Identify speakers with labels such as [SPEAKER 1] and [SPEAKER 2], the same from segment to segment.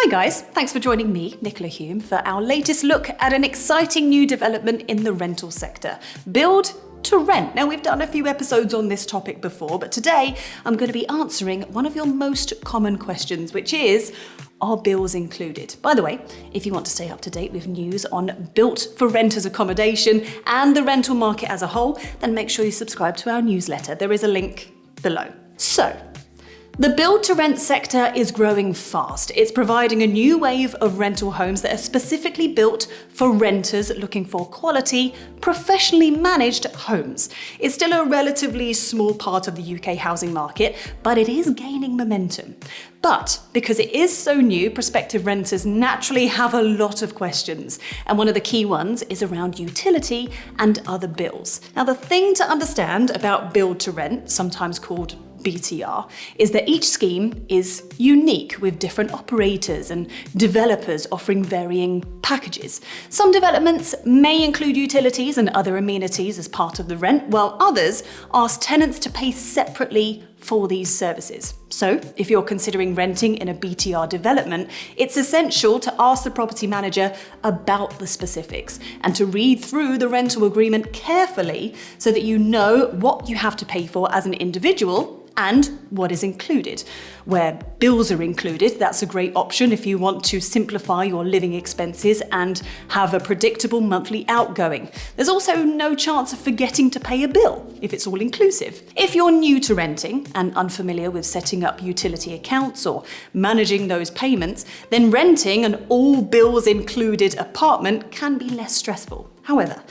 [SPEAKER 1] Hi guys, thanks for joining me, Nicola Hume, for our latest look at an exciting new development in the rental sector, build to rent. Now, we've done a few episodes on this topic before, but today I'm going to be answering one of your most common questions, which is, are bills included? By the way, if you want to stay up to date with news on built for renters accommodation and the rental market as a whole, then make sure you subscribe to our newsletter. There is a link below. So, the build-to-rent sector is growing fast. It's providing a new wave of rental homes that are specifically built for renters looking for quality, professionally managed homes. It's still a relatively small part of the UK housing market, but it is gaining momentum. But because it is so new, prospective renters naturally have a lot of questions. And one of the key ones is around utility and other bills. Now, the thing to understand about build-to-rent, sometimes called BTR, is that each scheme is unique with different operators and developers offering varying packages. Some developments may include utilities and other amenities as part of the rent, while others ask tenants to pay separately for these services. So, if you're considering renting in a BTR development, it's essential to ask the property manager about the specifics and to read through the rental agreement carefully so that you know what you have to pay for as an individual and what is included. Where bills are included, that's a great option if you want to simplify your living expenses and have a predictable monthly outgoing. There's also no chance of forgetting to pay a bill if it's all inclusive. If you're new to renting and unfamiliar with setting up utility accounts or managing those payments, then renting an all bills included apartment can be less stressful. However,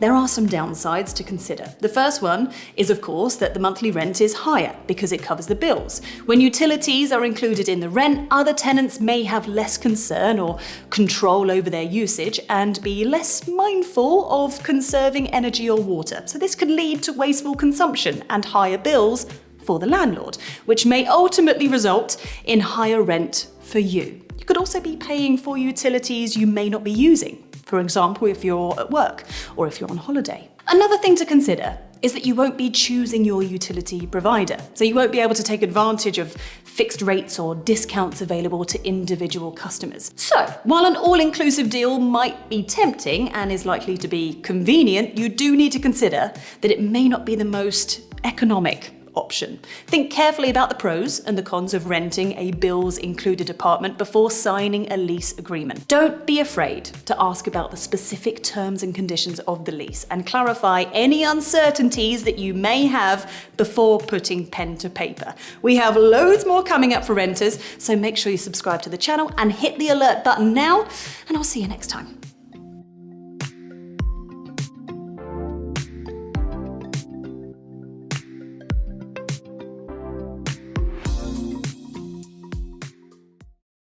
[SPEAKER 1] there are some downsides to consider. The first one is, of course, that the monthly rent is higher because it covers the bills. When utilities are included in the rent, other tenants may have less concern or control over their usage and be less mindful of conserving energy or water. So this could lead to wasteful consumption and higher bills for the landlord, which may ultimately result in higher rent for you. You could also be paying for utilities you may not be using. For example, if you're at work or if you're on holiday. Another thing to consider is that you won't be choosing your utility provider. So you won't be able to take advantage of fixed rates or discounts available to individual customers. So, while an all-inclusive deal might be tempting and is likely to be convenient, you do need to consider that it may not be the most economic option. Think carefully about the pros and the cons of renting a bills included apartment before signing a lease agreement. Don't be afraid to ask about the specific terms and conditions of the lease and clarify any uncertainties that you may have before putting pen to paper. We have loads more coming up for renters, so make sure you subscribe to the channel and hit the alert button now, and I'll see you next time.